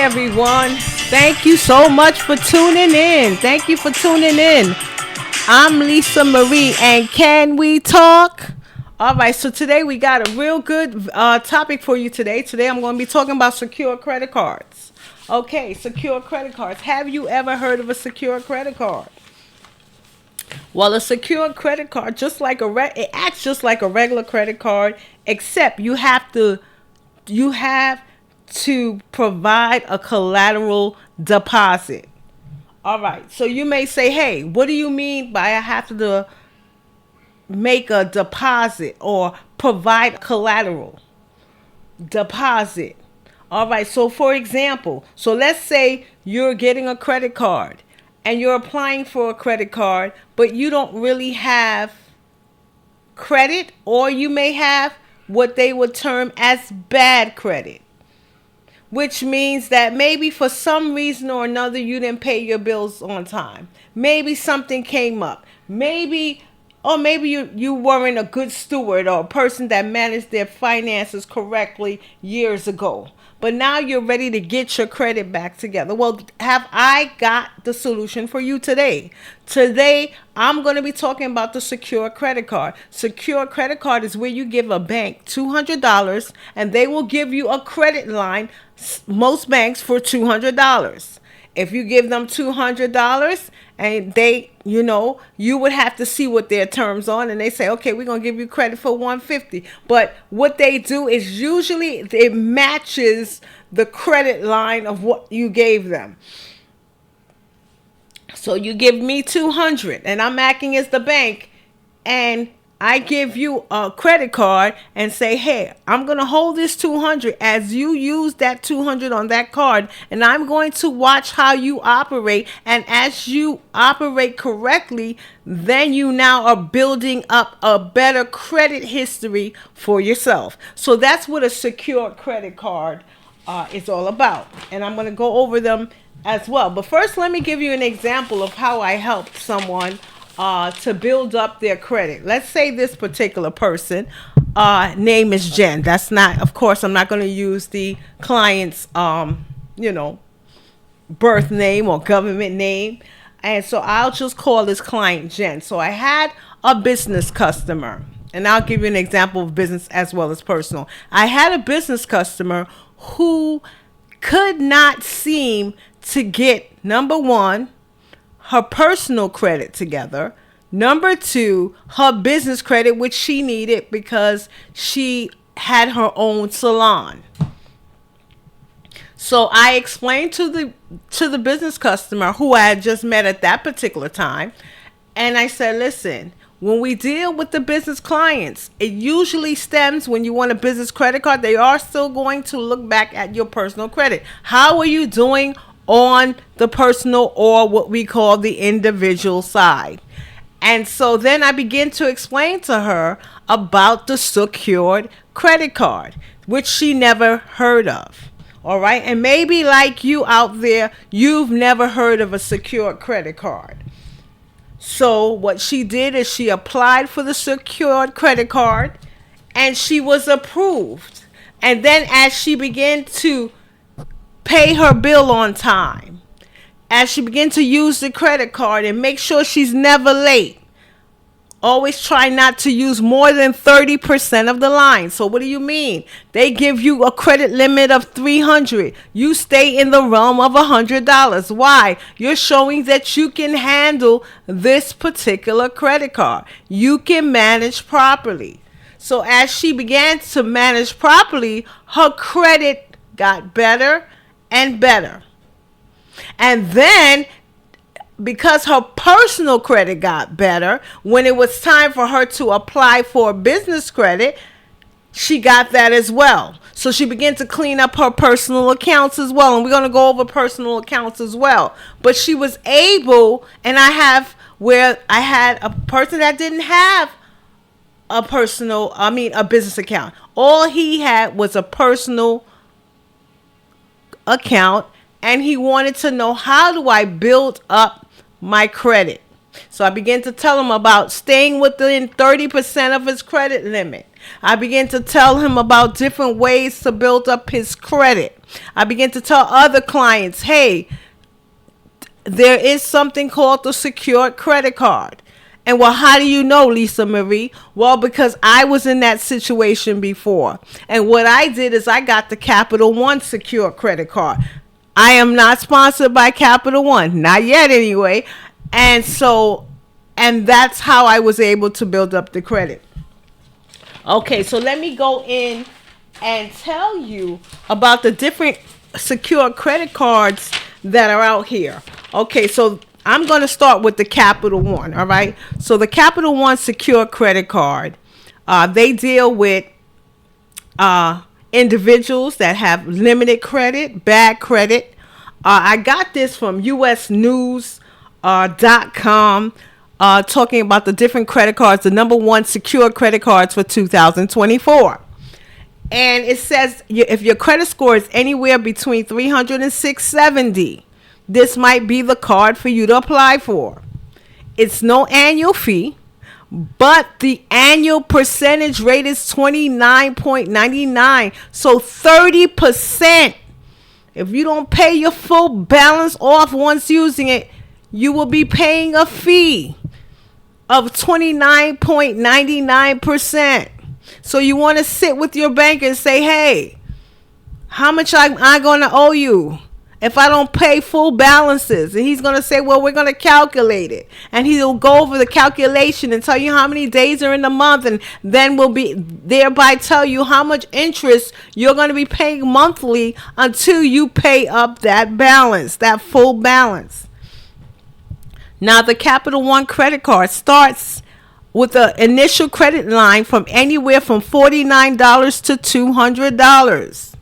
everyone. Thank you so much for tuning in. Thank you for tuning in. I'm Lisa Marie, and can we talk? All right, so today we got a real good topic for you today. Today I'm going to be talking about secure credit cards. Okay, secure credit cards. Have you ever heard of a secure credit card? Well, a secure credit card, it acts just like a regular credit card, except you have to provide a collateral deposit. All right. So you may say, "Hey, what do you mean by I have to make a deposit or provide collateral deposit?" All right. So for example, let's say you're getting a credit card and you're applying for a credit card, but you don't really have credit, or you may have what they would term as bad credit, which means that maybe for some reason or another you didn't pay your bills on time. Maybe something came up. Maybe you weren't a good steward or a person that managed their finances correctly years ago. But now you're ready to get your credit back together. Well, have I got the solution for you today? Today, I'm going to be talking about the secure credit card. Secure credit card is where you give a bank $200 and they will give you a credit line, most banks, for $200. If you give them $200 and you would have to see what their terms are, and they say, okay, we're going to give you credit for $150. But what they do is usually it matches the credit line of what you gave them. So you give me $200 and I'm acting as the bank, and I give you a credit card and say, hey, I'm going to hold this $200 as you use that $200 on that card, and I'm going to watch how you operate. And as you operate correctly, then you now are building up a better credit history for yourself. So that's what a secure credit card is all about. And I'm going to go over them as well. But first, let me give you an example of how I helped someone to build up their credit. Let's say this particular person name is Jen. That's not, of course, I'm not going to use the client's, birth name or government name. And so I'll just call this client Jen. So I had a business customer, and I'll give you an example of business as well as personal. I had a business customer who could not seem to get, number one, her personal credit together. Number two, her business credit, which she needed because she had her own salon. So I explained to the business customer who I had just met at that particular time, and I said, listen, when we deal with the business clients, it usually stems when you want a business credit card, they are still going to look back at your personal credit. How are you doing on the personal, or what we call the individual side? And so then I began to explain to her about the secured credit card, which she never heard of. All right. And maybe like you out there, you've never heard of a secured credit card. So what she did is she applied for the secured credit card and she was approved. And then as she began to pay her bill on time, as she began to use the credit card and make sure she's never late, always try not to use more than 30% of the line. So what do you mean? They give you a credit limit of $300. You stay in the realm of $100. Why? You're showing that you can handle this particular credit card. You can manage properly. So as she began to manage properly, her credit got better and better. And then, because her personal credit got better, when it was time for her to apply for business credit, she got that as well. So she began to clean up her personal accounts as well. And we're going to go over personal accounts as well. But she was able, and I had a person that didn't have a business account. All he had was a personal account, and he wanted to know, how do I build up my credit? So I began to tell him about staying within 30% of his credit limit. I began to tell him about different ways to build up his credit. I began to tell other clients, hey, there is something called the secured credit card. And well, how do you know, Lisa Marie? Well, because I was in that situation before. And what I did is I got the Capital One secured credit card. I am not sponsored by Capital One, not yet anyway. And that's how I was able to build up the credit. Okay, so let me go in and tell you about the different secure credit cards that are out here. Okay, so I'm going to start with the Capital One, all right? So the Capital One secure credit card, they deal with individuals that have limited credit, bad credit. I got this from usnews.com. Talking about the different credit cards, the number one secure credit cards for 2024. And it says if your credit score is anywhere between 300 and 670, this might be the card for you to apply for. It's no annual fee, but the annual percentage rate is 29.99. So 30%. If you don't pay your full balance off once using it, you will be paying a fee of 29.99%. So you want to sit with your banker and say, hey, how much am I going to owe you if I don't pay full balances? And he's going to say, well, we're going to calculate it. And he'll go over the calculation and tell you how many days are in the month, and then will be thereby tell you how much interest you're going to be paying monthly until you pay up that balance, that full balance. Now, the Capital One credit card starts with an initial credit line from anywhere from $49 to $200.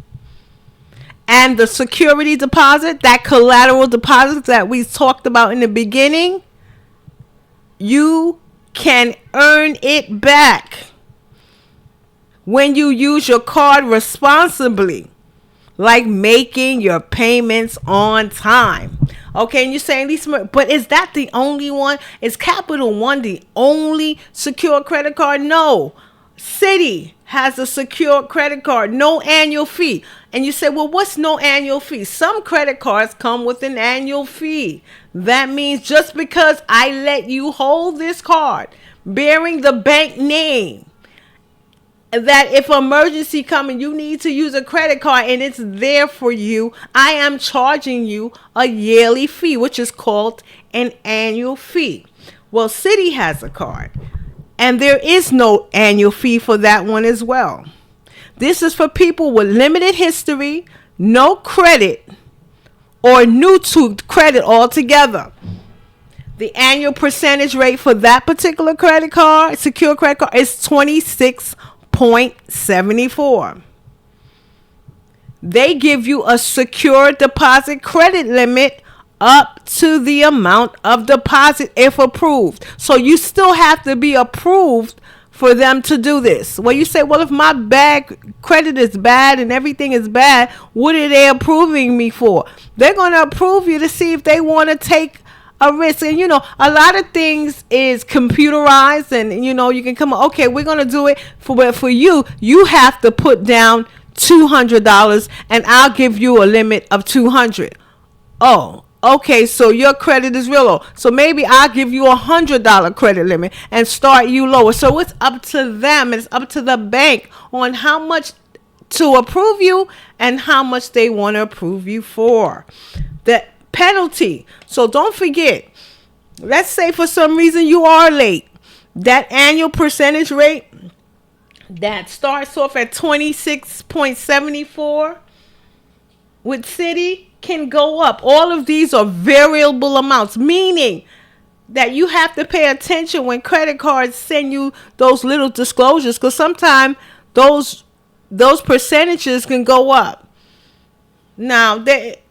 And the security deposit, that collateral deposit that we talked about in the beginning, you can earn it back when you use your card responsibly, like making your payments on time. Okay, and you're saying, Lisa, but is that the only one? Is Capital One the only secure credit card? No. Citi has a secure credit card, no annual fee. And you say, well, what's no annual fee? Some credit cards come with an annual fee. That means just because I let you hold this card bearing the bank name, that if emergency come and you need to use a credit card and it's there for you, I am charging you a yearly fee, which is called an annual fee. Well, Citi has a card, and there is no annual fee for that one as well. This is for people with limited history, no credit, or new to credit altogether. The annual percentage rate for that particular credit card, secure credit card, is 26.74. They give you a secure deposit credit limit up to the amount of deposit if approved. So you still have to be approved for them to do this. Well, you say, well, if my credit is bad and everything is bad, what are they approving me for? They're going to approve you to see if they want to take a risk. And a lot of things is computerized, and you can come, okay, we're going to do it for you. You have to put down $200 and I'll give you a limit of $200. Oh, okay, so your credit is real low. So maybe I'll give you $100 credit limit and start you lower. So it's up to them. It's up to the bank on how much to approve you and how much they want to approve you for. The penalty. So don't forget, let's say for some reason you are late. That annual percentage rate that starts off at 26.74 with Citi can go up. All of these are variable amounts, meaning that you have to pay attention when credit cards send you those little disclosures, because sometimes those percentages can go up. Now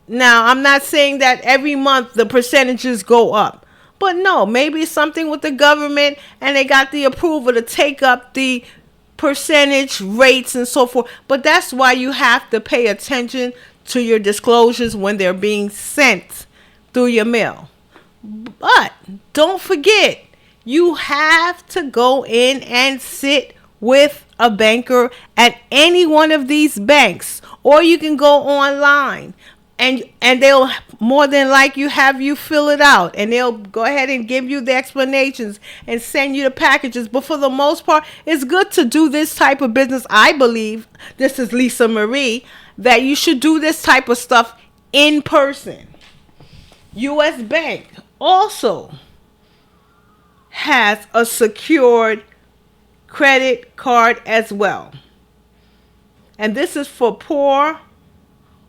I'm not saying that every month the percentages go up, but no, maybe it's something with the government and they got the approval to take up the percentage rates and so forth. But that's why you have to pay attention to your disclosures when they're being sent through your mail. But don't forget, you have to go in and sit with a banker at any one of these banks, or you can go online and they'll more than like you have you fill it out, and they'll go ahead and give you the explanations and send you the packages. But for the most part, it's good to do this type of business. I believe, this is Lisa Marie, that you should do this type of stuff in person. US Bank also has a secured credit card as well. And this is for poor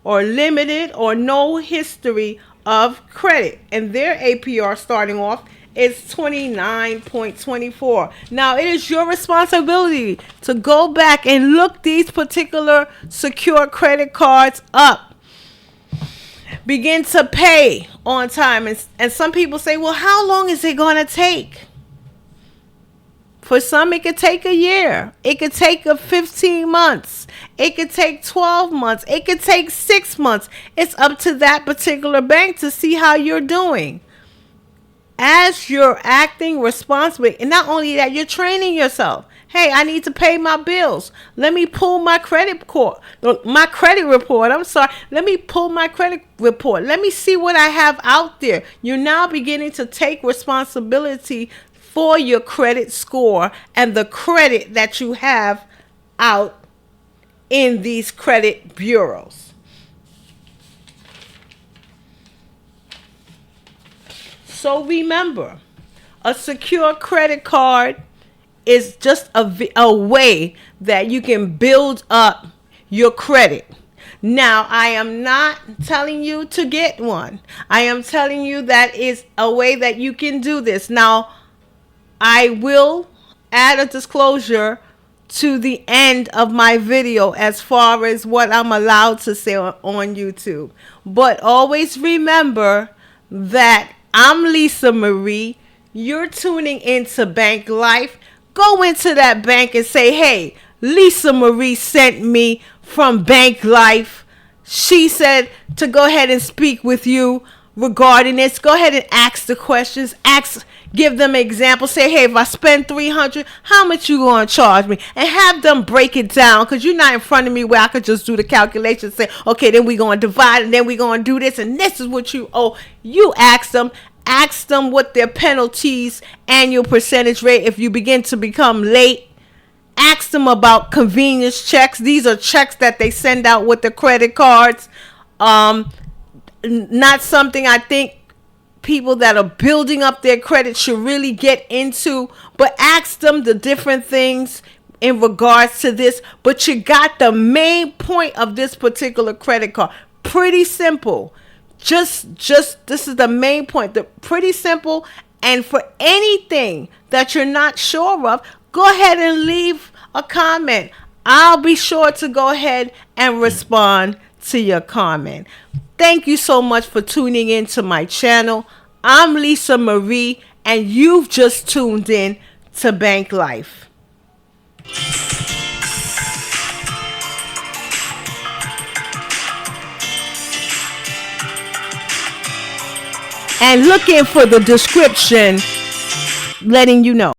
or limited or no history of credit. And their APR starting off is 29.24. Now, it is your responsibility to go back and look these particular secure credit cards up. Begin to pay on time. And some people say, well, how long is it going to take? For some, it could take a year. It could take 15 months. It could take 12 months. It could take 6 months. It's up to that particular bank to see how you're doing. As you're acting responsibly, and not only that, you're training yourself. Hey, I need to pay my bills. Let me pull my credit report. Let me pull my credit report. Let me see what I have out there. You're now beginning to take responsibility for your credit score and the credit that you have out in these credit bureaus. So remember, a secure credit card is just a way that you can build up your credit. Now, I am not telling you to get one. I am telling you that is a way that you can do this. Now, I will add a disclosure to the end of my video as far as what I'm allowed to say on YouTube. But always remember that I'm Lisa Marie. You're tuning into Bank Life. Go into that bank and say, hey, Lisa Marie sent me from Bank Life. She said to go ahead and speak with you regarding this. Go ahead and ask the questions. Give them examples. Say, hey, if I spend $300, how much you going to charge me? And have them break it down, because you're not in front of me where I could just do the calculation. Say, okay, then we're going to divide, and then we're going to do this, and this is what you owe. You ask them. Ask them what their penalties, annual percentage rate, if you begin to become late. Ask them about convenience checks. These are checks that they send out with the credit cards. Not something I think people that are building up their credit should really get into, but ask them the different things in regards to this. But you got the main point of this particular credit card. Pretty simple. Just this is the main point. The pretty simple. And for anything that you're not sure of, go ahead and leave a comment. I'll be sure to go ahead and respond to your comment. Thank you so much for tuning in to my channel. I'm Lisa Marie, and you've just tuned in to Bank Life. And look in for the description letting you know.